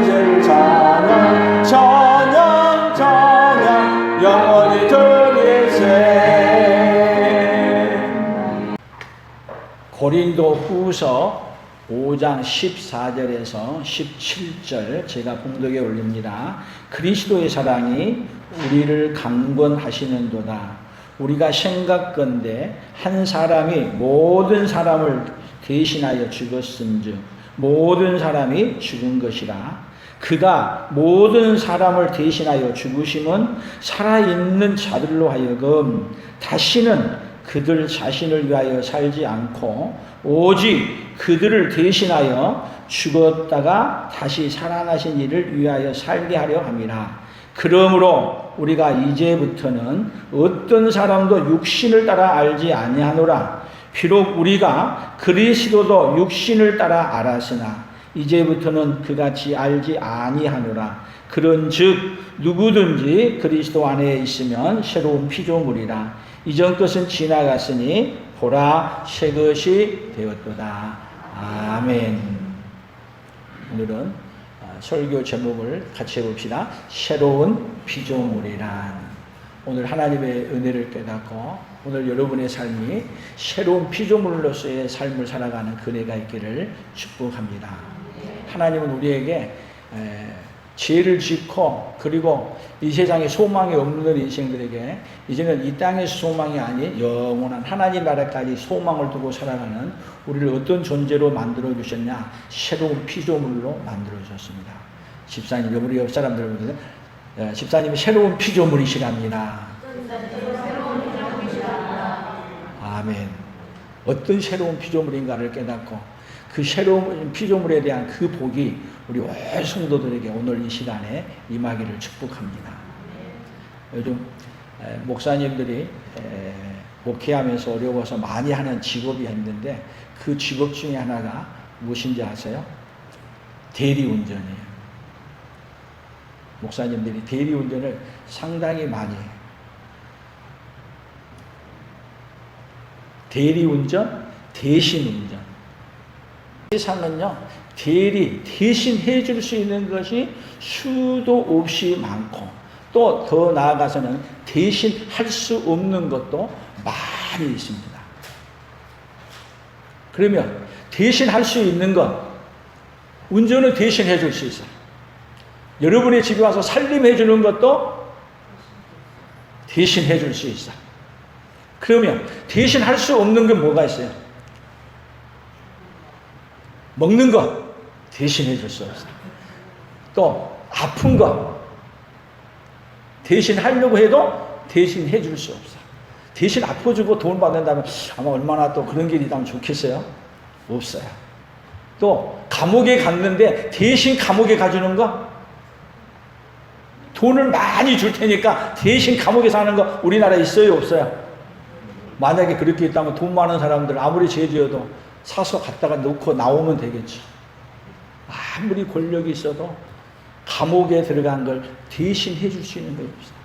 드릴 찬양 찬양 찬양 영원히 드릴세. 고린도 후서 5장 14절에서 17절 제가 봉독에 올립니다. 그리스도의 사랑이 우리를 강권하시는도다. 우리가 생각건대 한 사람이 모든 사람을 대신하여 죽었음즉 모든 사람이 죽은 것이라. 그가 모든 사람을 대신하여 죽으심은 살아있는 자들로 하여금 다시는 그들 자신을 위하여 살지 않고 오직 그들을 대신하여 죽었다가 다시 살아나신 이를 위하여 살게 하려 함이라. 그러므로 우리가 이제부터는 어떤 사람도 육신을 따라 알지 아니하노라. 비록 우리가 그리스도도 육신을 따라 알았으나 이제부터는 그같이 알지 아니하노라. 그런즉 누구든지 그리스도 안에 있으면 새로운 피조물이라. 이전 것은 지나갔으니 보라 새 것이 되었도다. 아멘. 오늘은 설교 제목을 같이 해봅시다. 새로운 피조물이란. 오늘 하나님의 은혜를 깨닫고 오늘 여러분의 삶이 새로운 피조물로서의 삶을 살아가는 그네가 있기를 축복합니다. 하나님은 우리에게 죄를 짓고 그리고 이 세상에 소망이 없는 인생들에게 이제는 이 땅의 소망이 아닌 영원한 하나님 나라까지 소망을 두고 살아가는 우리를 어떤 존재로 만들어 주셨냐? 새로운 피조물로 만들어 주셨습니다. 집사님, 우리 옆 사람들 보세요. 집사님이 새로운 피조물이시랍니다. 아멘. 어떤 새로운 피조물인가를 깨닫고 그 새로운 피조물에 대한 그 복이 우리 온 성도들에게 오늘 이 시간에 임하기를 축복합니다. 요즘 목사님들이 목회하면서 어려워서 많이 하는 직업이 있는데 그 직업 중에 하나가 무엇인지 아세요? 대리운전이에요. 목사님들이 대리운전을 상당히 많이 해요. 대리운전, 대신운전. 세상은요, 대신 해줄 수 있는 것이 수도 없이 많고, 또 더 나아가서는 대신 할 수 없는 것도 많이 있습니다. 그러면 대신 할 수 있는 것, 운전을 대신 해줄 수 있어요. 여러분의 집에 와서 살림해 주는 것도 대신 해줄 수 있어요. 그러면 대신 할 수 없는 게 뭐가 있어요? 먹는 것 대신 해줄 수 없어요. 또 아픈 것 대신 하려고 해도 대신 해줄 수 없어요. 대신 아파주고 돈 받는다면 아마 얼마나 또 그런 길이 있다면 좋겠어요? 없어요. 또 감옥에 갔는데 대신 감옥에 가주는 거? 돈을 많이 줄 테니까 대신 감옥에 사는 거 우리나라에 있어요? 없어요? 만약에 그렇게 있다면 돈 많은 사람들 아무리 죄 지어도 사서 갖다가 놓고 나오면 되겠죠. 아무리 권력이 있어도 감옥에 들어간 걸 대신 해줄 수 있는 게 없어요.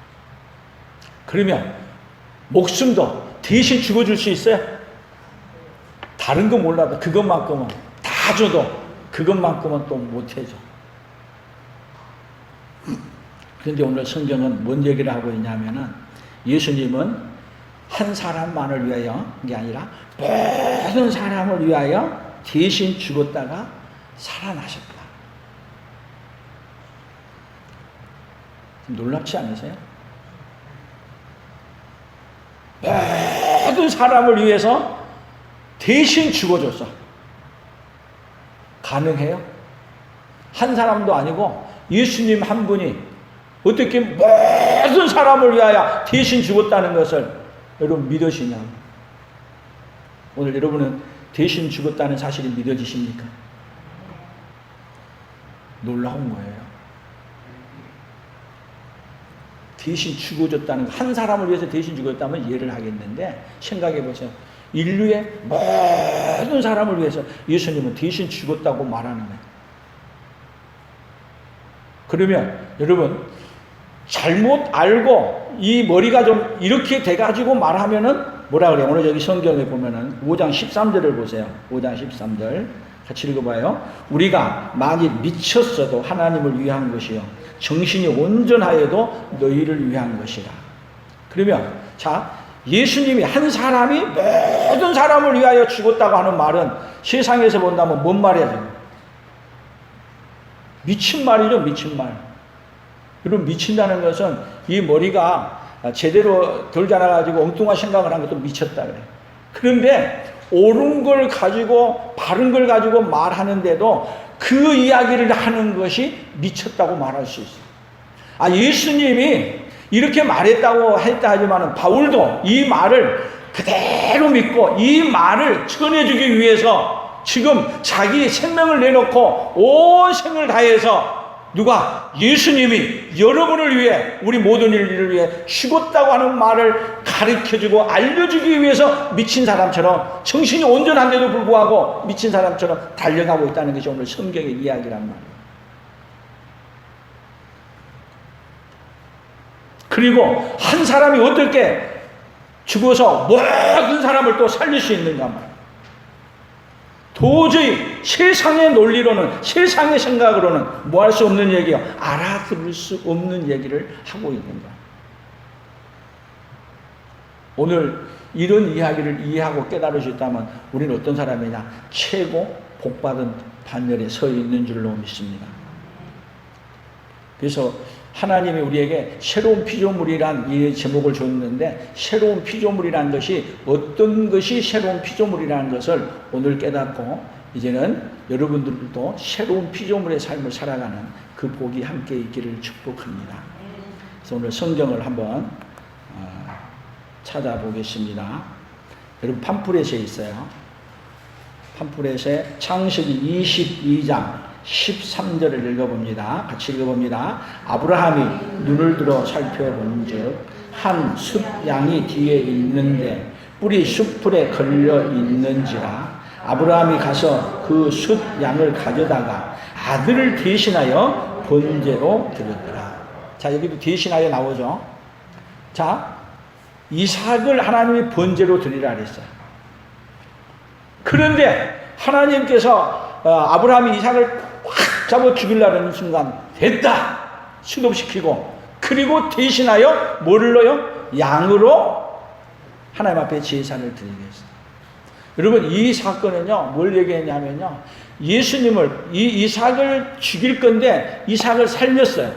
그러면 목숨도 대신 죽어줄 수 있어요? 다른 거 몰라도 그것만큼은 다 줘도 그것만큼은 또 못 해줘. 그런데 오늘 성경은 뭔 얘기를 하고 있냐면은 예수님은 한 사람만을 위하여 게 아니라 모든 사람을 위하여 대신 죽었다가 살아나셨다. 놀랍지 않으세요? 모든 사람을 위해서 대신 죽어줬어. 가능해요? 한 사람도 아니고 예수님 한 분이 어떻게 모든 사람을 위하여 대신 죽었다는 것을 여러분 믿으시냐? 오늘 여러분은 대신 죽었다는 사실이 믿어지십니까? 놀라운 거예요. 대신 죽어줬다는 거, 한 사람을 위해서 대신 죽었다면 이해를 하겠는데 생각해 보세요. 인류의 모든 사람을 위해서 예수님은 대신 죽었다고 말하는 거예요. 그러면 여러분 잘못 알고 이 머리가 좀 이렇게 돼가지고 말하면은 뭐라 그래요? 오늘 여기 성경에 보면은 5장 13절을 보세요. 5장 13절 같이 읽어봐요. 우리가 만일 미쳤어도 하나님을 위한 것이요 정신이 온전하여도 너희를 위한 것이라. 그러면 자, 예수님이 한 사람이 모든 사람을 위하여 죽었다고 하는 말은 세상에서 본다면 뭔 말이야? 미친 말이죠. 미친 말. 여러분, 미친다는 것은 이 머리가 제대로 덜 자라가지고 엉뚱한 생각을 한 것도 미쳤다 그래. 그런데 옳은 걸 가지고 바른 걸 가지고 말하는데도 그 이야기를 하는 것이 미쳤다고 말할 수 있어요. 예수님이 이렇게 말했다고 했다 하지만은 바울도 이 말을 그대로 믿고 이 말을 전해주기 위해서 지금 자기 생명을 내놓고 온 생을 다해서 누가? 예수님이 여러분을 위해 우리 모든 일들을 위해 죽었다고 하는 말을 가르쳐주고 알려주기 위해서 미친 사람처럼 정신이 온전한데도 불구하고 미친 사람처럼 달려가고 있다는 것이 오늘 성경의 이야기란 말이에요. 그리고 한 사람이 어떻게 죽어서 모든 사람을 또 살릴 수 있는가 말이에요. 도저히 세상의 논리로는 세상의 생각으로는 뭐 할 수 없는 얘기요. 알아들을 수 없는 얘기를 하고 있는 거예요. 오늘 이런 이야기를 이해하고 깨달을 수 있다면 우리는 어떤 사람이냐? 최고 복받은 반열에 서 있는 줄로 믿습니다. 그래서 하나님이 우리에게 새로운 피조물이란 이 제목을 줬는데 새로운 피조물이라는 것이 어떤 것이 새로운 피조물이라는 것을 오늘 깨닫고 이제는 여러분들도 새로운 피조물의 삶을 살아가는 그 복이 함께 있기를 축복합니다. 그래서 오늘 성경을 한번 찾아보겠습니다. 여러분 팜플렛에 있어요. 팜플렛에 창세기 22장 13절을 읽어봅니다. 같이 읽어봅니다. 아브라함이 눈을 들어 살펴본즉 한 숫 양이 뒤에 있는데 뿔이 숫풀에 걸려 있는지라 아브라함이 가서 그 숫 양을 가져다가 아들을 대신하여 번제로 드렸더라. 자, 여기도 대신하여 나오죠. 자, 이삭을 하나님이 번제로 드리라 그랬어요. 그런데 하나님께서 아브라함이 이삭을 확 잡아 죽이려는 순간 됐다 수동시키고 그리고 대신하여 뭐를 넣어요? 양으로 하나님 앞에 제사를 드리겠습니다. 여러분 이 사건은요 뭘 얘기했냐면요 예수님을 이삭을 죽일 건데 이삭을 살렸어요.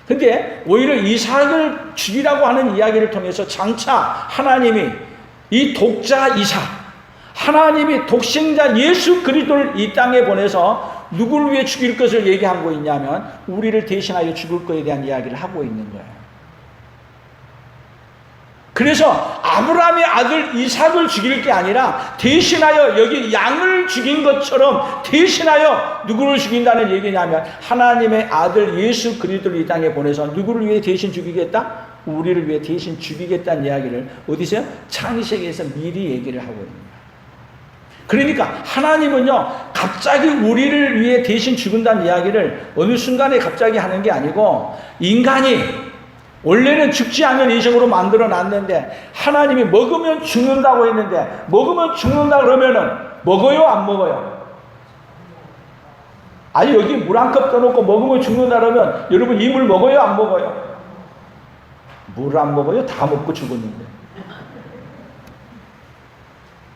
근데 오히려 이삭을 죽이라고 하는 이야기를 통해서 장차 하나님이 이 독자 이삭 하나님이 독생자 예수 그리스도를 이 땅에 보내서 누구를 위해 죽일 것을 얘기하고 있냐면 우리를 대신하여 죽을 것에 대한 이야기를 하고 있는 거예요. 그래서 아브라함의 아들 이삭을 죽일 게 아니라 대신하여 여기 양을 죽인 것처럼 대신하여 누구를 죽인다는 얘기냐면 하나님의 아들 예수 그리스도를 이 땅에 보내서 누구를 위해 대신 죽이겠다? 우리를 위해 대신 죽이겠다는 이야기를 어디서요? 창세기에서 미리 얘기를 하고 있는 거예요. 그러니까 하나님은요 갑자기 우리를 위해 대신 죽는다는 이야기를 어느 순간에 갑자기 하는 게 아니고 인간이 원래는 죽지 않는 인생으로 만들어 놨는데 하나님이 먹으면 죽는다고 했는데 먹으면 죽는다 그러면은 먹어요 안 먹어요? 아니 여기 물 한 컵 떠놓고 먹으면 죽는다 그러면 여러분 이 물 먹어요 안 먹어요? 물 안 먹어요? 다 먹고 죽었는데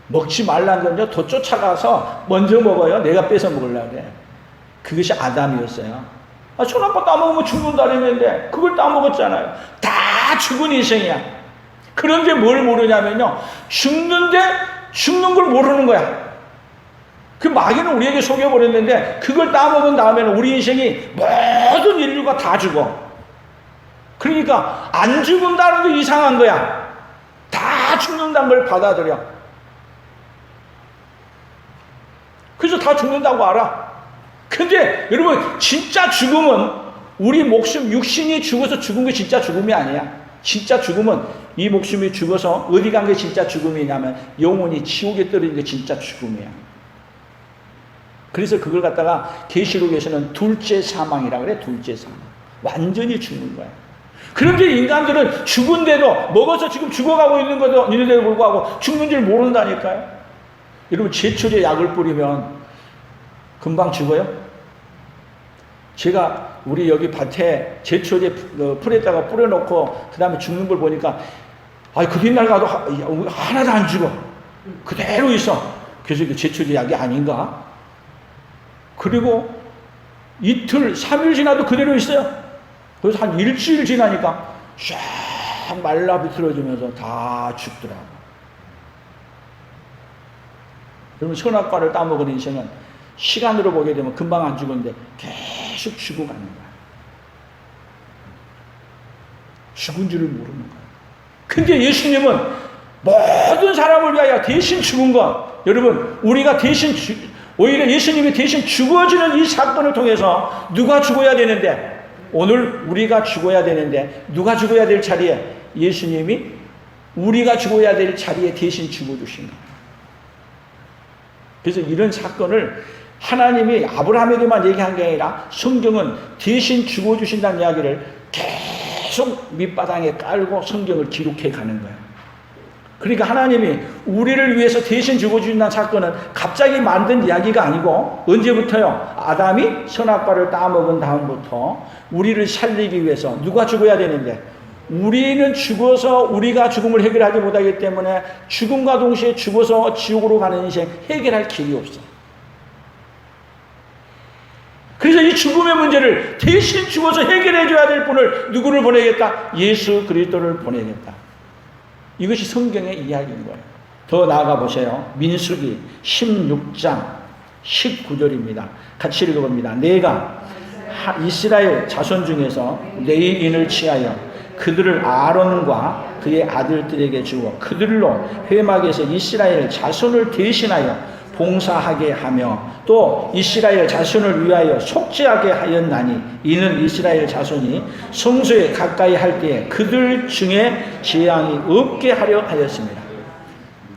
먹지 말란 건요, 더 쫓아가서 먼저 먹어요. 내가 뺏어 먹으려고 그래. 그것이 아담이었어요. 손 한 번 따먹으면 죽는다 그랬는데, 그걸 따먹었잖아요. 다 죽은 인생이야. 그런데 뭘 모르냐면요, 죽는데, 죽는 걸 모르는 거야. 그 마귀는 우리에게 속여버렸는데, 그걸 따먹은 다음에는 우리 인생이 모든 인류가 다 죽어. 그러니까, 안 죽는다는 게 이상한 거야. 다 죽는다는 걸 받아들여. 그래서 다 죽는다고 알아. 근데 여러분 진짜 죽음은 우리 목숨 육신이 죽어서 죽은 게 진짜 죽음이 아니야. 진짜 죽음은 이 목숨이 죽어서 어디 간 게 진짜 죽음이냐면 영혼이 지옥에 떨어진 게 진짜 죽음이야. 그래서 그걸 갖다가 계시록에서는 둘째 사망이라 그래. 둘째 사망. 완전히 죽는 거야. 그런데 인간들은 죽은데도 먹어서 지금 죽어가고 있는 것도 있는데도 불구하고 죽는 줄 모른다니까요. 여러분 제철에 약을 뿌리면 금방 죽어요? 제가 우리 여기 밭에 제초제 풀에다가 뿌려놓고 그 다음에 죽는 걸 보니까 그 뒷날 가도 하나도 안 죽어. 그대로 있어. 그래서 이게 제초제 약이 아닌가? 그리고 이틀, 3일 지나도 그대로 있어요. 그래서 한 일주일 지나니까 쫙 말라 비틀어지면서 다 죽더라고. 여러분, 선악과를 따먹은 인생은 시간으로 보게 되면 금방 안 죽었는데 계속 죽어가는 거야. 죽은 줄을 모르는 거야. 근데 예수님은 모든 사람을 위하여 대신 죽은 것, 여러분, 우리가 오히려 예수님이 대신 죽어지는 이 사건을 통해서 누가 죽어야 되는데, 오늘 우리가 죽어야 되는데 누가 죽어야 될 자리에 예수님이 우리가 죽어야 될 자리에 대신 죽어주신 거예요. 그래서 이런 사건을 하나님이 아브라함에게만 얘기한 게 아니라 성경은 대신 죽어주신다는 이야기를 계속 밑바닥에 깔고 성경을 기록해 가는 거예요. 그러니까 하나님이 우리를 위해서 대신 죽어주신다는 사건은 갑자기 만든 이야기가 아니고 언제부터요? 아담이 선악과를 따먹은 다음부터 우리를 살리기 위해서 누가 죽어야 되는데, 우리는 죽어서 우리가 죽음을 해결하지 못하기 때문에 죽음과 동시에 죽어서 지옥으로 가는 인생 해결할 길이 없어. 그래서 이 죽음의 문제를 대신 죽어서 해결해 줘야 될 분을 누구를 보내겠다? 예수 그리스도를 보내겠다. 이것이 성경의 이야기인 거예요. 더 나아가 보세요. 민수기 16장 19절입니다. 같이 읽어봅니다. 내가 이스라엘 자손 중에서 레위인을 취하여 그들을 아론과 그의 아들들에게 주어 그들로 회막에서 이스라엘 자손을 대신하여 봉사하게 하며 또 이스라엘 자손을 위하여 속죄하게 하였나니 이는 이스라엘 자손이 성소에 가까이 할 때에 그들 중에 재앙이 없게 하려 하였습니다.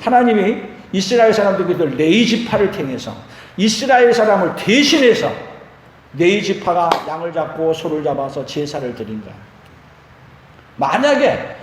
하나님이 이스라엘 사람들에게 레위 지파를 통해서 이스라엘 사람을 대신해서 레위 지파가 양을 잡고 소를 잡아서 제사를 드린 거예요. 만약에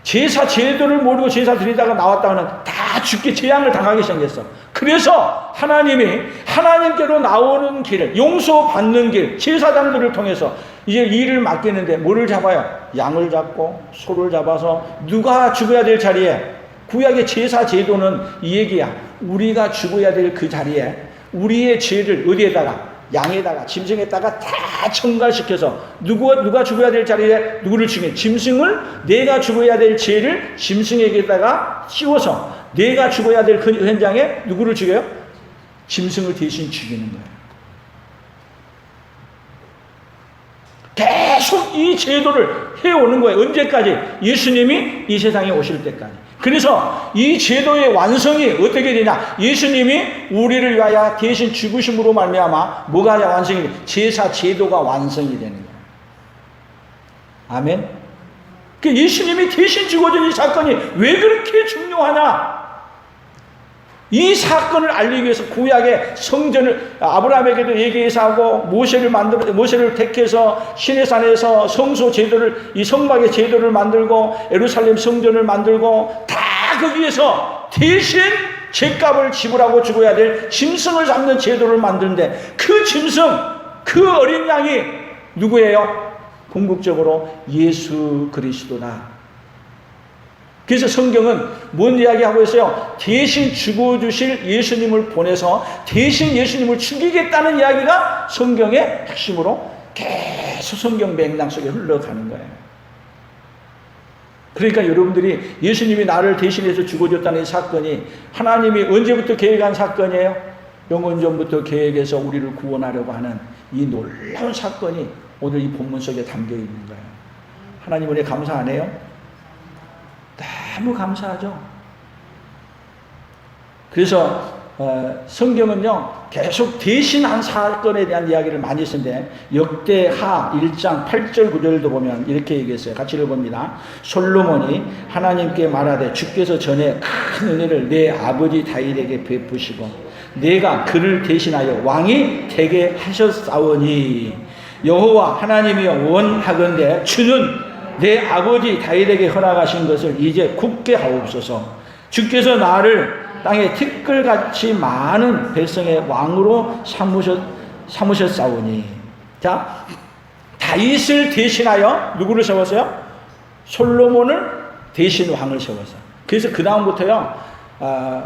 제사 제도를 모르고 제사 드리다가 나왔다가는 다 죽게 재앙을 당하게 생겼어. 그래서 하나님이 하나님께로 나오는 길을, 용서받는 길, 제사장들을 통해서 이제 일을 맡기는데 뭐를 잡아요? 양을 잡고 소를 잡아서 누가 죽어야 될 자리에, 구약의 제사 제도는 이 얘기야. 우리가 죽어야 될 그 자리에 우리의 죄를 어디에다가, 양에다가, 짐승에다가 다 첨가시켜서 누가 죽어야 될 자리에 누구를 죽여? 짐승을, 내가 죽어야 될 죄를 짐승에게다가 씌워서 내가 죽어야 될 그 현장에 누구를 죽여요? 짐승을 대신 죽이는 거예요. 계속 이 제도를 해오는 거예요. 언제까지? 예수님이 이 세상에 오실 때까지. 그래서 이 제도의 완성이 어떻게 되냐? 예수님이 우리를 위하여 대신 죽으심으로 말미암아 뭐가 완성이 돼? 제사 제도가 완성이 되는 거예요. 아멘. 그 예수님이 대신 죽어진 이 사건이 왜 그렇게 중요하냐? 이 사건을 알리기 위해서 구약의 성전을 아브라함에게도 얘기해서 하고 모세를 택해서 시내산에서 성소 제도를, 이 성막의 제도를 만들고 예루살렘 성전을 만들고 다 거기에서 대신 죗값을 지불하고 죽어야 될 짐승을 잡는 제도를 만드는데 그 짐승, 그 어린 양이 누구예요? 궁극적으로 예수 그리스도다. 그래서 성경은 뭔 이야기하고 있어요? 대신 죽어주실 예수님을 보내서 대신 예수님을 죽이겠다는 이야기가 성경의 핵심으로 계속 성경 맥락 속에 흘러가는 거예요. 그러니까 여러분들이 예수님이 나를 대신해서 죽어줬다는 이 사건이 하나님이 언제부터 계획한 사건이에요? 영원 전부터 계획해서 우리를 구원하려고 하는 이 놀라운 사건이 오늘 이 본문 속에 담겨 있는 거예요. 하나님 은혜 감사 안 해요? 너무 감사하죠. 그래서 성경은요 계속 대신한 사건에 대한 이야기를 많이 쓰는데 역대하 1장 8절 9절도 보면 이렇게 얘기했어요. 같이 읽어봅니다. 솔로몬이 하나님께 말하되 주께서 전에 큰 은혜를 내 아버지 다윗에게 베푸시고 내가 그를 대신하여 왕이 되게 하셨사오니 여호와 하나님이여 원하건대 주는 내 아버지 다윗에게 허락하신 것을 이제 굳게 하옵소서. 주께서 나를 땅에 티끌같이 많은 백성의 왕으로 삼으셨사오니. 자, 다윗을 대신하여 누구를 세웠어요? 솔로몬을 대신 왕을 세웠어요. 그래서 그 다음부터요,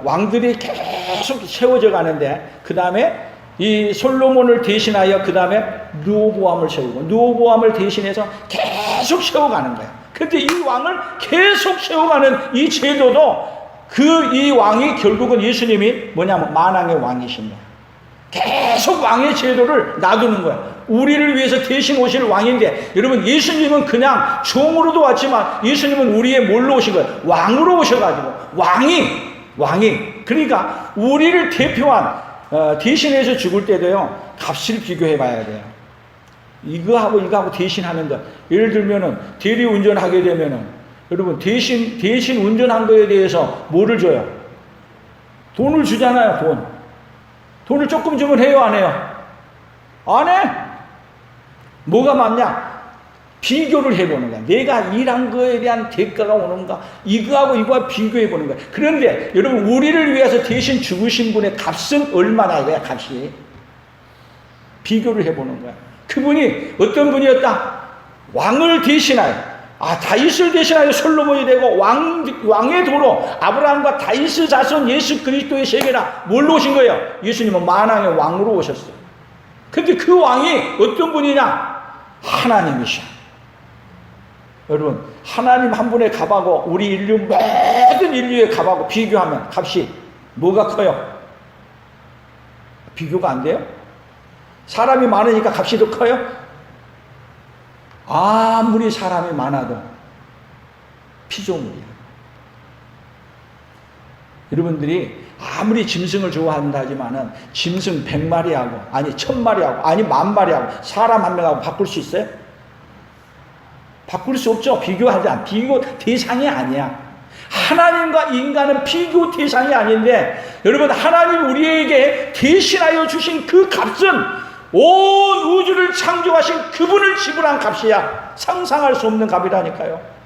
왕들이 계속 세워져 가는데, 그 다음에 이 솔로몬을 대신하여 그 다음에 르호보암을 세우고, 르호보암을 대신해서 계속 세워가는 거예요. 그런데 이 왕을 계속 세워가는 이 제도도 이 왕이 결국은 예수님이 뭐냐면 만왕의 왕이신 거예요. 계속 왕의 제도를 놔두는 거예요. 우리를 위해서 대신 오실 왕인데, 여러분, 예수님은 그냥 종으로도 왔지만 예수님은 우리의 뭘로 오신 거예요? 왕으로 오셔가지고, 왕이. 그러니까 우리를 대표한, 대신해서 죽을 때도요, 값을 비교해 봐야 돼요. 이거하고 대신하는 것. 예를 들면은, 대리 운전하게 되면은, 여러분, 대신 운전한 거에 대해서 뭐를 줘요? 돈을 주잖아요, 돈을 조금 주면 해요, 안 해요? 안 해? 뭐가 맞냐? 비교를 해보는 거야. 내가 일한 거에 대한 대가가 오는가? 이거와 비교해 보는 거야. 그런데 여러분, 우리를 위해서 대신 죽으신 분의 값은 얼마나 이거야, 값이? 비교를 해보는 거야. 그분이 어떤 분이었다? 왕을 대신하여, 다윗을 대신하여 솔로몬이 되고, 왕의 도로 아브라함과 다윗의 자손 예수 그리스도의 세계라 뭘로 오신 거예요? 예수님은 만왕의 왕으로 오셨어요. 근데 그 왕이 어떤 분이냐? 하나님이셔. 여러분, 하나님 한 분의 값하고 우리 모든 인류의 값하고 비교하면 값이 뭐가 커요? 비교가 안 돼요? 사람이 많으니까 값이 더 커요? 아무리 사람이 많아도 피조물이야. 여러분들이 아무리 짐승을 좋아한다 하지만은 짐승 100마리하고, 아니 1000마리하고, 아니 10,000마리하고 사람 한 명하고 바꿀 수 있어요? 바꿀 수 없죠. 비교하지 않아. 비교 대상이 아니야. 하나님과 인간은 비교 대상이 아닌데, 여러분, 하나님 우리에게 대신하여 주신 그 값은 온 우주를 창조하신 그분을 지불한 값이야. 상상할 수 없는 값이라니까요.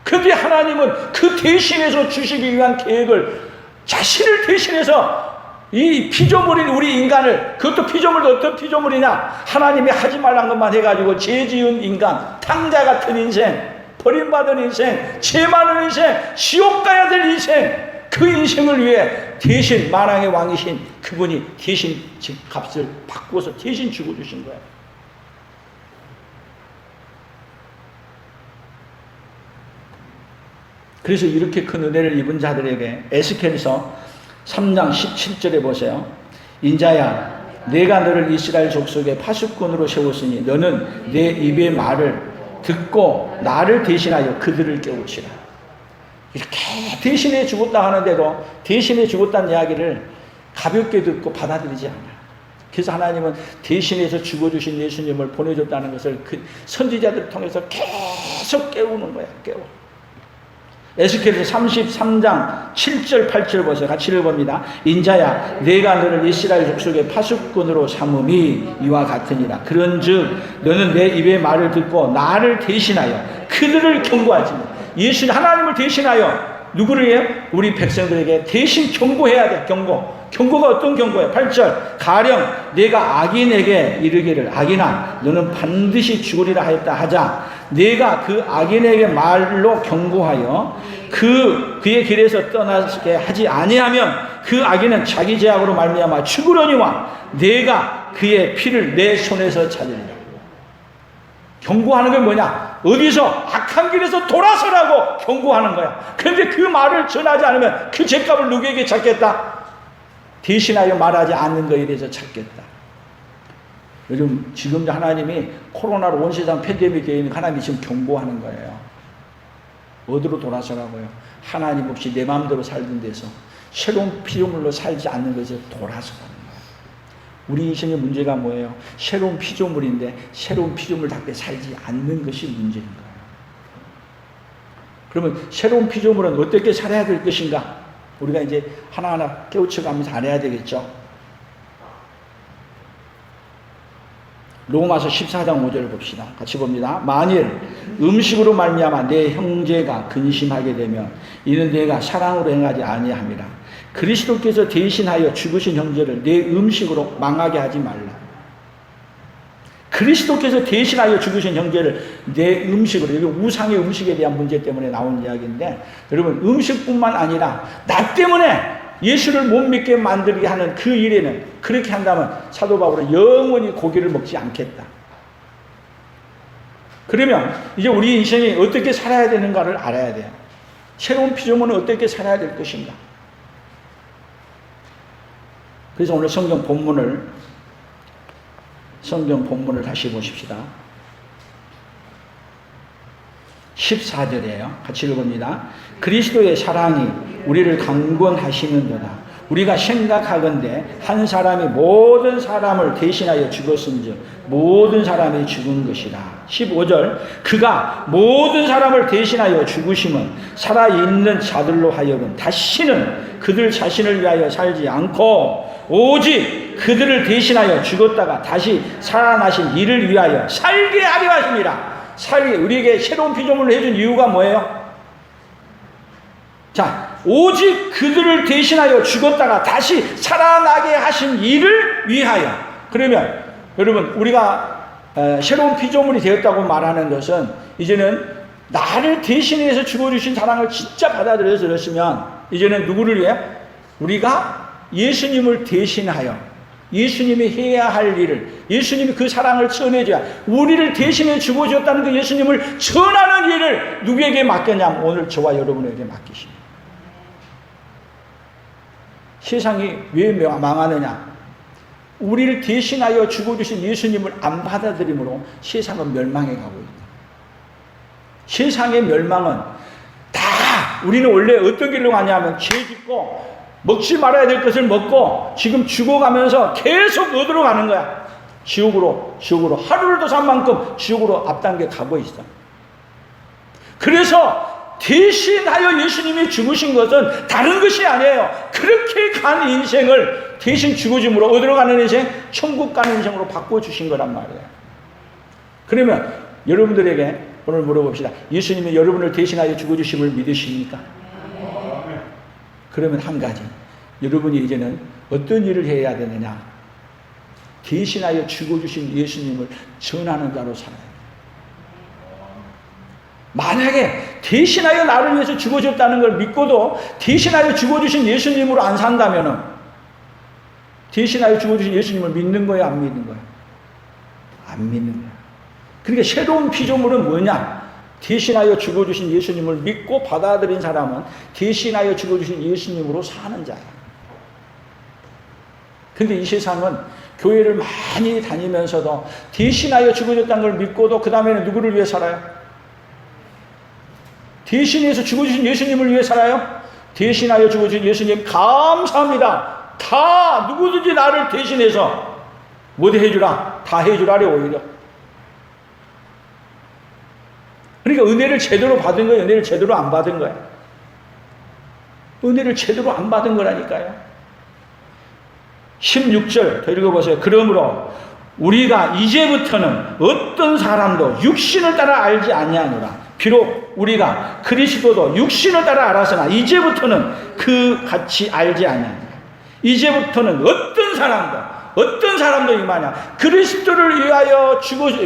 그런데 하나님은 그 대신해서 주시기 위한 계획을, 자신을 대신해서 이 피조물인 우리 인간을, 그것도 피조물도 어떤 피조물이냐? 하나님이 하지 말란 것만 해가지고 죄 지은 인간, 탕자 같은 인생, 버림받은 인생, 죄 많은 인생, 지옥 가야 될 인생, 그 인생을 위해 대신 만왕의 왕이신 그분이 대신 값을 바꾸어서 대신 주고 주신 거예요. 그래서 이렇게 큰 은혜를 입은 자들에게 에스겔서 3장 17절에 보세요. 인자야, 내가 너를 이스라엘 족속의 파수꾼으로 세웠으니 너는 내 입의 말을 듣고 나를 대신하여 그들을 깨우치라. 이렇게 대신해 죽었다 하는데도 대신해 죽었다는 이야기를 가볍게 듣고 받아들이지 않아요. 그래서 하나님은 대신해서 죽어주신 예수님을 보내줬다는 것을 그 선지자들을 통해서 계속 깨우는 거야. 깨워. 에스겔서 33장 7절 8절 보세요. 같이 읽어봅니다. 인자야, 내가 너를 이스라엘 족속의 파수꾼으로 삼음이 이와 같으니라. 그런즉 너는 내 입의 말을 듣고 나를 대신하여 그들을 경고하지. 예수 하나님을 대신하여 누구를 해요? 우리 백성들에게 대신 경고해야 돼. 경고가 어떤 경고예요? 8절 가령 내가 악인에게 이르기를 악인아 너는 반드시 죽으리라 하였다 하자 내가 그 악인에게 말로 경고하여 그의 길에서 떠나게 하지 아니하면 그 악인은 자기 죄악으로 말미암아 죽으려니와 내가 그의 피를 내 손에서 찾으리라. 경고하는 게 뭐냐? 어디서? 악한 길에서 돌아서라고 경고하는 거야. 그런데 그 말을 전하지 않으면 그 죄값을 누구에게 찾겠다? 대신하여 말하지 않는 거에 대해서 찾겠다. 요즘 지금 하나님이 코로나로 온 세상 팬데믹 되어 있는 하나님이 지금 경고하는 거예요. 어디로 돌아서라고요? 하나님 없이 내 마음대로 살던 데서 새로운 피조물로 살지 않는 것에 돌아서라는 거예요. 우리 인생의 문제가 뭐예요? 새로운 피조물인데 새로운 피조물답게 살지 않는 것이 문제인 거예요. 그러면 새로운 피조물은 어떻게 살아야 될 것인가? 우리가 이제 하나하나 깨우쳐가면서 알아야 되겠죠. 로마서 14장 5절 봅시다. 같이 봅니다. 만일 음식으로 말미암아 내 형제가 근심하게 되면 이는 내가 사랑으로 행하지 아니함이라. 그리스도께서 대신하여 죽으신 형제를 내 음식으로 망하게 하지 말라. 그리스도께서 대신하여 죽으신 형제를 내 음식으로, 여기 우상의 음식에 대한 문제 때문에 나온 이야기인데, 여러분 음식뿐만 아니라 나 때문에 예수를 못 믿게 만들게 하는 그 일에는, 그렇게 한다면 사도 바울은 영원히 고기를 먹지 않겠다. 그러면 이제 우리 인생이 어떻게 살아야 되는가를 알아야 돼요. 새로운 피조물은 어떻게 살아야 될 것인가. 그래서 오늘 성경 본문을 다시 보십시다. 14절이에요. 같이 읽어봅니다. 그리스도의 사랑이 우리를 강권하시는도다. 우리가 생각하건대 한 사람이 모든 사람을 대신하여 죽었은즉 모든 사람이 죽은 것이라. 15절 그가 모든 사람을 대신하여 죽으심은 살아있는 자들로 하여금 다시는 그들 자신을 위하여 살지 않고 오직 그들을 대신하여 죽었다가 다시 살아나신 이를 위하여 살게 하려 하십니다. 우리에게 새로운 피조물을 해준 이유가 뭐예요? 자, 오직 그들을 대신하여 죽었다가 다시 살아나게 하신 이를 위하여. 그러면 여러분 우리가 새로운 피조물이 되었다고 말하는 것은 이제는 나를 대신해서 죽어주신 사랑을 진짜 받아들여서 그랬으면 이제는 누구를 위해? 우리가 예수님을 대신하여 예수님이 해야 할 일을, 예수님이 그 사랑을 전해줘야, 우리를 대신해 죽어주었다는 그 예수님을 전하는 일을 누구에게 맡겼냐면 오늘 저와 여러분에게 맡기십니다. 세상이 왜 망하느냐? 우리를 대신하여 죽어주신 예수님을 안 받아들임으로 세상은 멸망해 가고 있다. 세상의 멸망은 다 우리는 원래 어떤 길로 가냐면 죄 짓고 먹지 말아야 될 것을 먹고 지금 죽어가면서 계속 어디로 가는 거야? 지옥으로 하루를 더 산 만큼 지옥으로 앞당겨 가고 있어. 그래서 대신하여 예수님이 죽으신 것은 다른 것이 아니에요. 그렇게 간 인생을 대신 죽어줌으로 어디로 가는 인생? 천국 가는 인생으로 바꿔주신 거란 말이에요. 그러면 여러분들에게 오늘 물어봅시다. 예수님이 여러분을 대신하여 죽어주심을 믿으십니까? 그러면 한 가지, 여러분이 이제는 어떤 일을 해야 되느냐? 대신하여 죽어주신 예수님을 전하는 자로 살아야 돼요. 만약에 대신하여 나를 위해서 죽어줬다는 걸 믿고도 대신하여 죽어주신 예수님으로 안 산다면은, 대신하여 죽어주신 예수님을 믿는 거예요, 안 믿는 거예요? 안 믿는 거예요. 그러니까 새로운 피조물은 뭐냐? 대신하여 죽어주신 예수님을 믿고 받아들인 사람은 대신하여 죽어주신 예수님으로 사는 자예요. 근데 이 세상은 교회를 많이 다니면서도 대신하여 죽어줬다는 걸 믿고도 그 다음에는 누구를 위해 살아요? 대신해서 죽어주신 예수님을 위해 살아요? 대신하여 죽어주신 예수님 감사합니다. 다 누구든지 나를 대신해서 뭐 해주라? 다 해주라래 오히려. 그러니까 은혜를 제대로 받은 거예요? 은혜를 제대로 안 받은 거예요? 은혜를 제대로 안 받은 거라니까요. 16절 더 읽어보세요. 그러므로 우리가 이제부터는 어떤 사람도 육신을 따라 알지 아니하노라. 비록 우리가 그리스도도 육신을 따라 알았으나 이제부터는 그 같이 알지 아니하노라. 이제부터는 어떤 사람도 이마냐? 그리스도를 위하여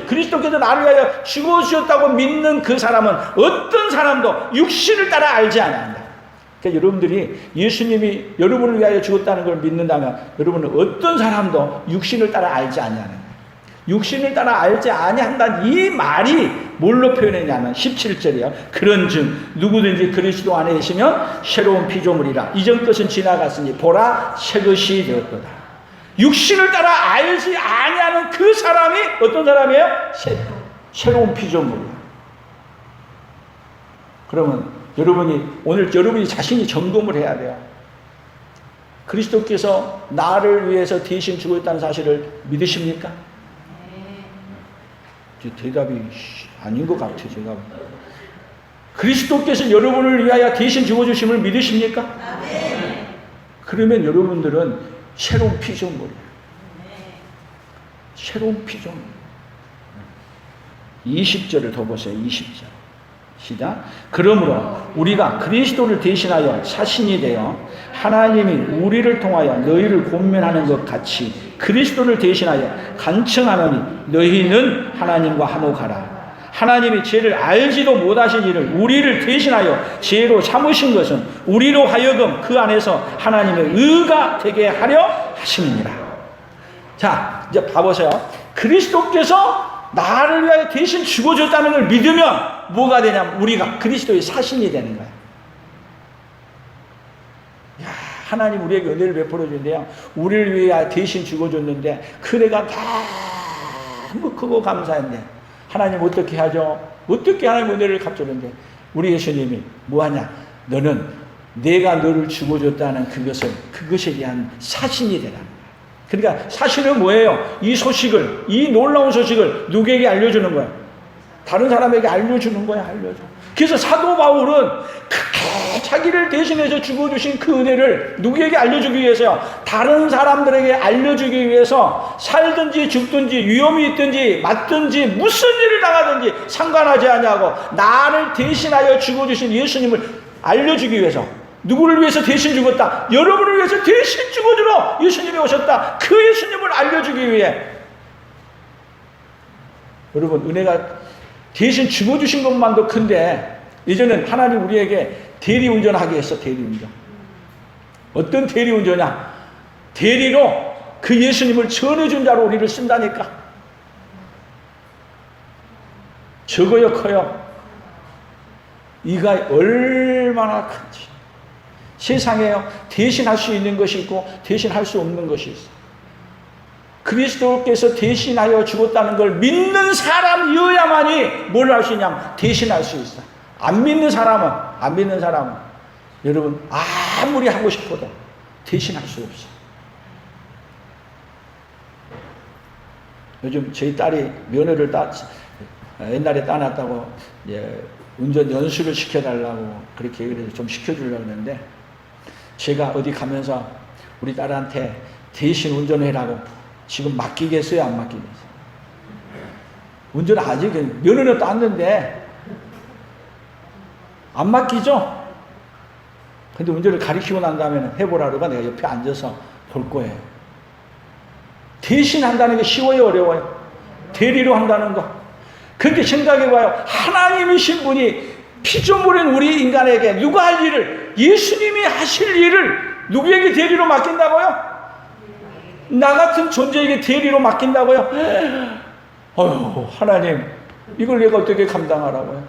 그리스도께서 나를 위하여 죽어주셨다고 믿는 그 사람은 어떤 사람도 육신을 따라 알지 않는다. 그러니까 여러분들이 예수님이 여러분을 위하여 죽었다는 걸 믿는다면 여러분은 어떤 사람도 육신을 따라 알지 아니하는. 육신을 따라 알지 아니한다는 이 말이 뭘로 표현했냐면 17절이요. 그런즉 누구든지 그리스도 안에 있으면 새로운 피조물이라. 이전 것은 지나갔으니 보라 새 것이 되었도다. 육신을 따라 알지 아니하는 그 사람이 어떤 사람이에요? 새로운 피조물이에요. 그러면 오늘 여러분이 자신이 점검을 해야 돼요. 그리스도께서 나를 위해서 대신 죽었다는 사실을 믿으십니까? 대답이 아닌 것 같아요. 제가 그리스도께서 여러분을 위하여 대신 죽어주심을 믿으십니까? 그러면 여러분들은 새로운 피조물이에요. 새로운 피조물. 20절을 더 보세요. 20절. 시작. 그러므로 우리가 그리스도를 대신하여 사신이 되어 하나님이 우리를 통하여 너희를 권면하는 것 같이 그리스도를 대신하여 간청하노니 너희는 하나님과 화목하라. 하나님이 죄를 알지도 못하신 이를 우리를 대신하여 죄로 삼으신 것은 우리로 하여금 그 안에서 하나님의 의가 되게 하려 하심이니라. 자, 이제 봐보세요. 그리스도께서 나를 위하여 대신 죽어줬다는 걸 믿으면 뭐가 되냐면 우리가 그리스도의 사신이 되는 거야. 야, 하나님 우리에게 은혜를 베풀어 주는데요. 우리를 위해 대신 죽어줬는데 그 은혜가 너무 크고 감사한데 하나님 어떻게 하죠? 어떻게 하나님 은혜를 갚주는데 우리 예수님이 뭐하냐? 너는 내가 너를 죽어줬다는 그것에 대한 사신이 되라는 거야. 그러니까 사실은 뭐예요? 이 소식을, 이 놀라운 소식을 누구에게 알려주는 거야? 다른 사람에게 알려주는 거야, 알려줘. 그래서 사도 바울은 그렇게 자기를 대신해서 죽어주신 그 은혜를 누구에게 알려주기 위해서요? 다른 사람들에게 알려주기 위해서 살든지 죽든지 위험이 있든지 맞든지 무슨 일을 당하든지 상관하지 않냐고 나를 대신하여 죽어주신 예수님을 알려주기 위해서 누구를 위해서 대신 죽었다? 여러분을 위해서 대신 죽어주러 예수님이 오셨다. 그 예수님을 알려주기 위해 여러분 은혜가 대신 죽어주신 것만도 큰데 이제는 하나님 우리에게 대리운전하게 했어. 대리운전. 어떤 대리운전이냐? 대리로 그 예수님을 전해준 자로 우리를 쓴다니까. 적어요 커요? 이가 얼마나 큰지. 세상에요 대신할 수 있는 것이 있고 대신할 수 없는 것이 있어. 그리스도께서 대신하여 죽었다는 걸 믿는 사람이어야만이 뭘 할 수 있냐면 대신할 수 있어. 안 믿는 사람은 여러분 아무리 하고 싶어도 대신할 수 없어. 요즘 저희 딸이 면허를 옛날에 따놨다고 운전 연수를 시켜달라고 그렇게 그래서 좀 시켜주려고 했는데 제가 어디 가면서 우리 딸한테 대신 운전해라고 지금 맡기겠어요? 안 맡기겠어요? 운전 아직 면허는 땄는데 안 맡기죠? 근데 운전을 가르치고 난 다음에 해보라고가 내가 옆에 앉아서 볼 거예요. 대신 한다는 게 쉬워요? 어려워요? 대리로 한다는 거. 그렇게 생각해봐요. 하나님이신 분이 피조물인 우리 인간에게 누가 할 일을 예수님이 하실 일을 누구에게 대리로 맡긴다고요? 나 같은 존재에게 대리로 맡긴다고요? 어휴, 하나님 이걸 내가 어떻게 감당하라고요?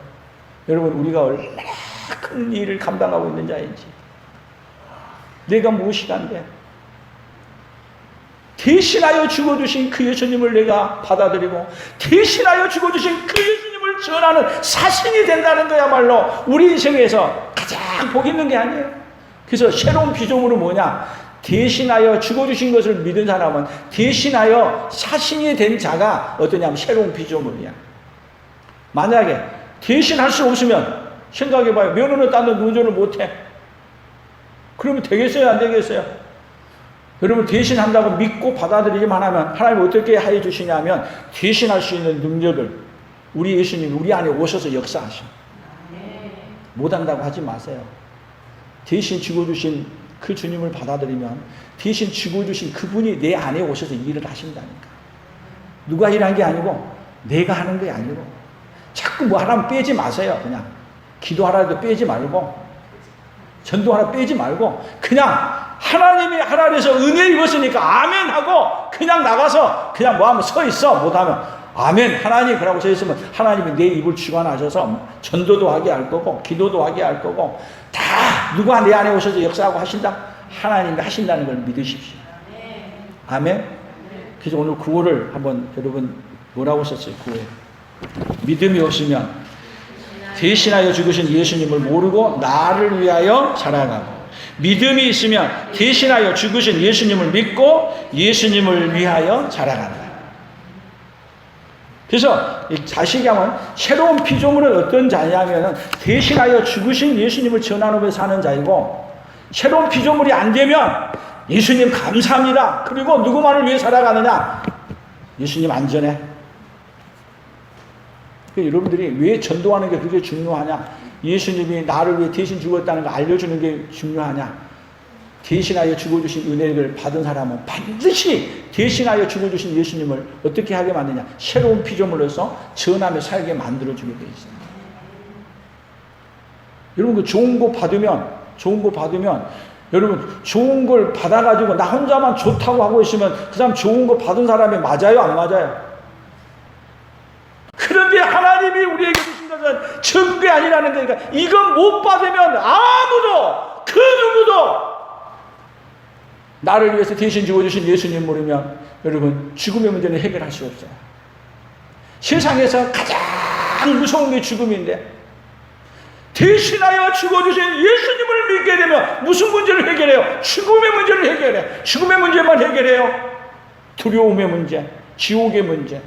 여러분 우리가 얼마나 큰 일을 감당하고 있는 자인지 내가 무엇이란데 대신하여 죽어주신 그 예수님을 내가 받아들이고 대신하여 죽어주신 그 예수님을 전하는 사신이 된다는 거야말로 우리 인생에서 가장 복 있는 게 아니에요. 그래서 새로운 비전으로 뭐냐? 대신하여 죽어주신 것을 믿은 사람은 대신하여 사신이 된 자가 어떠냐면 새로운 비전물이야. 만약에 대신할 수 없으면 생각해봐요. 면허를 땄는데 운전을 못해. 그러면 되겠어요? 안 되겠어요? 여러분 대신한다고 믿고 받아들이기만 하면 하나님 어떻게 해 주시냐면 대신할 수 있는 능력을 우리 예수님이 우리 안에 오셔서 역사하셔. 못한다고 하지 마세요. 대신 죽어주신 그 주님을 받아들이면 대신 죽어주신 그분이 내 안에 오셔서 일을 하신다니까. 누가 일한 게 아니고 내가 하는 게 아니고 자꾸 뭐 하라면 빼지 마세요. 그냥 기도하라 해도 빼지 말고 전도하라 빼지 말고 그냥 하나님이 하라 그래서 은혜 입었으니까 아멘 하고 그냥 나가서 그냥 뭐 하면 서 있어. 못하면 아멘 하나님 그러고 서 있으면 하나님이 내 입을 주관하셔서 전도도 하게 할 거고 기도도 하게 할 거고 다 누가 내 안에 오셔서 역사하고 하신다? 하나님이 하신다는 걸 믿으십시오. 아멘. 그래서 오늘 구호를 한번 여러분 뭐라고 썼어요? 구호에 믿음이 없으면 대신하여 죽으신 예수님을 모르고 나를 위하여 살아가고 믿음이 있으면 대신하여 죽으신 예수님을 믿고 예수님을 위하여 살아간다. 그래서 자식이 하면 새로운 피조물은 어떤 자냐면 대신하여 죽으신 예수님을 전하면서 사는 자이고 새로운 피조물이 안 되면 예수님 감사합니다. 그리고 누구만을 위해 살아가느냐? 예수님 안전해. 여러분들이 왜 전도하는 게 그렇게 중요하냐? 예수님이 나를 위해 대신 죽었다는 거 알려주는 게 중요하냐? 대신하여 죽어주신 은혜를 받은 사람은 반드시 대신하여 죽어주신 예수님을 어떻게 하게 만드냐? 새로운 피조물로서 전하며 살게 만들어주게 돼 있어요. 여러분, 그 좋은 거 받으면, 여러분, 좋은 걸 받아가지고 나 혼자만 좋다고 하고 있으면 그 사람 좋은 거 받은 사람이 맞아요? 안 맞아요? 그런데 하나님이 우리에게 주신 것은 전게 아니라는 거니까 이건 못 받으면 아무도, 그 누구도 나를 위해서 대신 죽어주신 예수님 모르면 여러분 죽음의 문제는 해결할 수 없어요. 세상에서 가장 무서운 게 죽음인데 대신하여 죽어주신 예수님을 믿게 되면 무슨 문제를 해결해요? 죽음의 문제를 해결해. 죽음의 문제만 해결해요. 두려움의 문제, 지옥의 문제,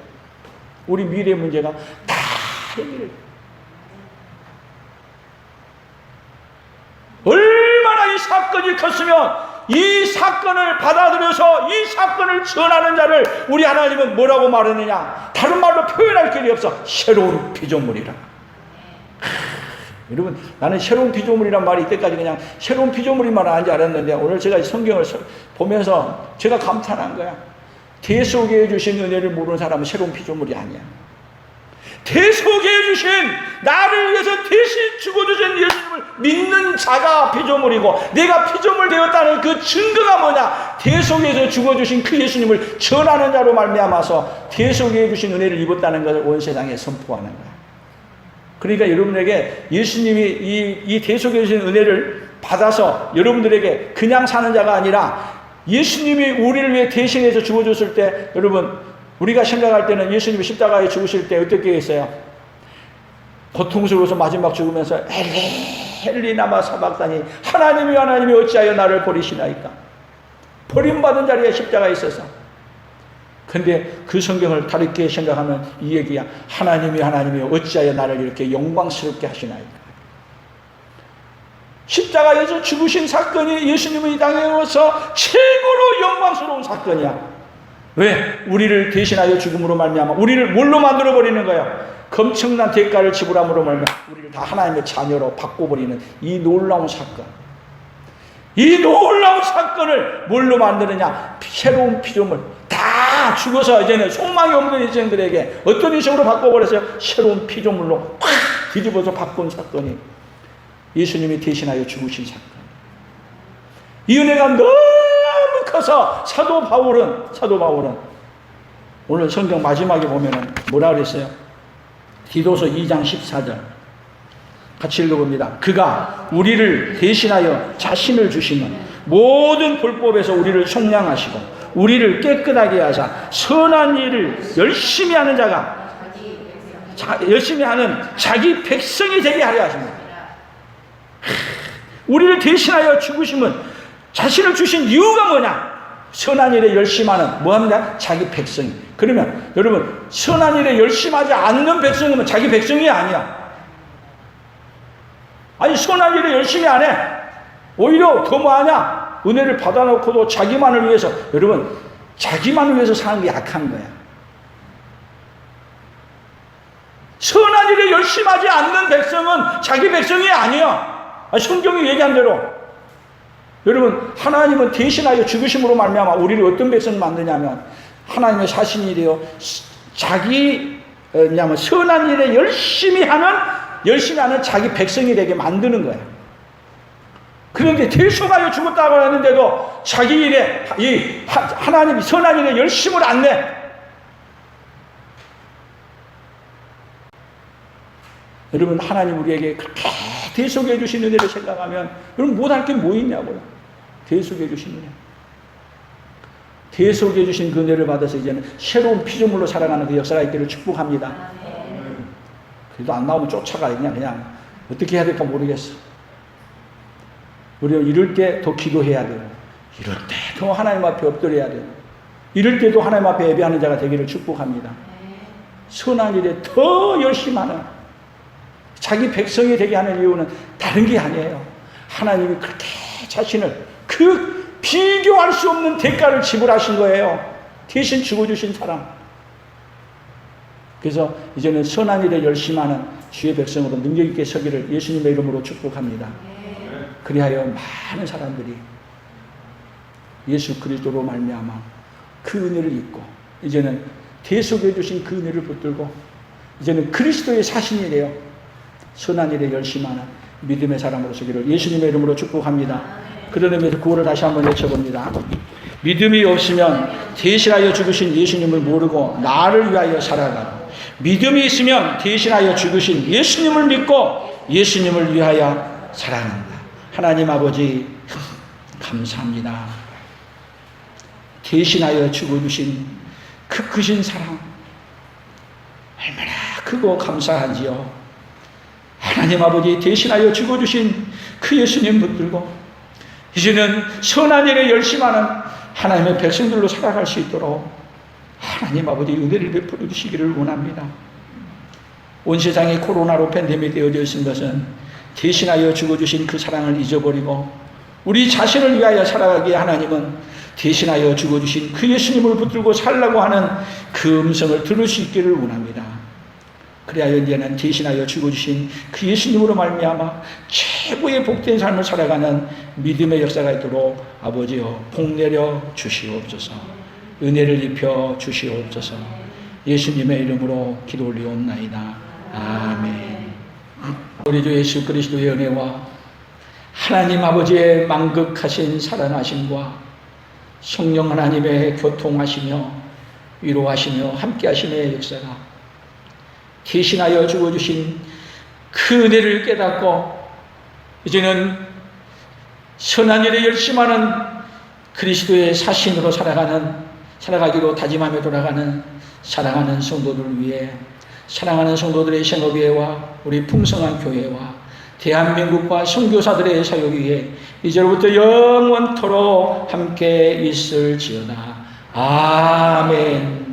우리 미래의 문제가 다 해결해요. 얼마나 이 사건이 컸으면 이 사건을 받아들여서 이 사건을 전하는 자를 우리 하나님은 뭐라고 말하느냐? 다른 말로 표현할 길이 없어. 새로운 피조물이라. 여러분, 나는 새로운 피조물이란 말이 이때까지 그냥 새로운 피조물인 말은 아닌지 알았는데 오늘 제가 성경을 보면서 제가 감탄한 거야. 대속해 주신 은혜를 모르는 사람은 새로운 피조물이 아니야. 대속해 주신, 나를 위해서 대신 죽어주신 예수님을 믿는 자가 피조물이고, 내가 피조물 되었다는 그 증거가 뭐냐? 대속해서 죽어주신 그 예수님을 전하는 자로 말미암아서 대속해 주신 은혜를 입었다는 것을 온 세상에 선포하는 거야. 그러니까 여러분에게 예수님이 이 대속해 주신 은혜를 받아서 여러분들에게 그냥 사는 자가 아니라 예수님이 우리를 위해 대신해서 죽어줬을 때, 여러분, 우리가 생각할 때는 예수님이 십자가에 죽으실 때 어떻게 했어요? 고통스러워서 마지막 죽으면서 엘리 나마 사박다니, 하나님이 어찌하여 나를 버리시나이까? 버림받은 자리에 십자가에 있어서. 근데 그 성경을 다르게 생각하면 이 얘기야. 하나님이 어찌하여 나를 이렇게 영광스럽게 하시나이까? 십자가에서 죽으신 사건이 예수님의 이 땅에 와서 최고로 영광스러운 사건이야. 왜? 우리를 대신하여 죽음으로 말미암아 우리를 뭘로 만들어버리는 거야? 엄청난 대가를 지불함으로 말미암아 우리를 다 하나님의 자녀로 바꿔버리는 이 놀라운 사건. 이 놀라운 사건을 뭘로 만드느냐? 새로운 피조물. 다 죽어서 이제는 소망이 없는 인생들에게 어떤 인생으로 바꿔버렸어요? 새로운 피조물로 확 뒤집어서 바꾼 사건이 예수님이 대신하여 죽으신 사건. 이 은혜가 너무 커서 사도 바울은 오늘 성경 마지막에 보면은 뭐라 그랬어요? 디도서 2장 14절 같이 읽어봅니다. 그가 우리를 대신하여 자신을 주시면 모든 불법에서 우리를 속량하시고 우리를 깨끗하게 하사 선한 일을 열심히 하는 열심히 하는 자기 백성이 되게 하려 하십니다. 우리를 대신하여 죽으시면 자신을 주신 이유가 뭐냐? 선한 일에 열심하는, 뭐 합니다? 자기 백성이. 그러면 여러분, 선한 일에 열심하지 않는 백성이면 자기 백성이 아니야. 아니, 선한 일에 열심히 안 해. 오히려 더 뭐하냐? 은혜를 받아놓고도 자기만을 위해서, 여러분, 자기만을 위해서 사는 게 약한 거야. 선한 일에 열심하지 않는 백성은 자기 백성이 아니야. 성경이 얘기한 대로. 여러분, 하나님은 대신하여 죽으심으로 말미암아 우리를 어떤 백성을 만드냐면 하나님의 사신이래요. 선한 일에 열심히 하는 자기 백성이 되게 만드는 거예요. 그런데 대속하여 죽었다고 하는데도 자기 일에 하나님이 선한 일에 열심을 안 내. 여러분, 하나님 우리에게 그렇게 대속해 주신 은혜를 생각하면 여러분 못할 게 뭐 있냐고요. 대속해 주신 은혜. 대속해 주신 그 은혜를 받아서 이제는 새로운 피조물로 살아가는 그 역사가 있기를 축복합니다. 그래도 안 나오면 쫓아가. 그냥 어떻게 해야 될까 모르겠어. 우리는 이럴 때 더 기도해야 돼요. 이럴 때 더 하나님 앞에 엎드려야 돼요. 이럴 때도 하나님 앞에 예배하는 자가 되기를 축복합니다. 선한 일에 더 열심히 하는 자기 백성이 되게 하는 이유는 다른 게 아니에요. 하나님이 그렇게 자신을 그 비교할 수 없는 대가를 지불하신 거예요. 대신 죽어주신 사람. 그래서 이제는 선한 일에 열심하는 주의 백성으로 능력 있게 서기를 예수님의 이름으로 축복합니다. 그리하여 많은 사람들이 예수 그리스도로 말미암아 그 은혜를 입고 이제는 대속해 주신 그 은혜를 붙들고 이제는 그리스도의 사신이래요. 선한 일에 열심하는 믿음의 사람으로 서기를 예수님의 이름으로 축복합니다. 그런 의미에서 구호를 다시 한번 외쳐봅니다. 믿음이 없으면 대신하여 죽으신 예수님을 모르고 나를 위하여 살아가고, 믿음이 있으면 대신하여 죽으신 예수님을 믿고 예수님을 위하여 살아간다. 하나님 아버지 감사합니다. 대신하여 죽어주신 그 크신 사랑 얼마나 크고 감사한지요. 하나님 아버지 대신하여 죽어주신 그 예수님 붙들고 이제는 선한 일에 열심하는 하나님의 백성들로 살아갈 수 있도록 하나님 아버지 은혜를 베풀어 주시기를 원합니다. 온 세상이 코로나로 팬데믹 되어져 있는 것은 대신하여 죽어주신 그 사랑을 잊어버리고 우리 자신을 위하여 살아가기에 하나님은 대신하여 죽어주신 그 예수님을 붙들고 살라고 하는 그 음성을 들을 수 있기를 원합니다. 그래야 이제는 대신하여 죽어주신 그 예수님으로 말미암아 최고의 복된 삶을 살아가는 믿음의 역사가 있도록 아버지여 복 내려 주시옵소서. 은혜를 입혀 주시옵소서. 예수님의 이름으로 기도 올리옵나이다. 아멘. 우리 주 예수 그리스도의 은혜와 하나님 아버지의 만극하신 사랑하심과 성령 하나님의 교통하시며 위로하시며 함께하심의 역사가 대신하여 주어주신 그 은혜를 깨닫고 이제는 선한 일에 열심하는 그리스도의 사신으로 살아가기로 다짐하며 돌아가는 사랑하는 성도들을 위해 사랑하는 성도들의 생업회와 우리 풍성한 교회와 대한민국과 선교사들의 사역 위에 이제로부터 영원토록 함께 있을지어다. 아멘.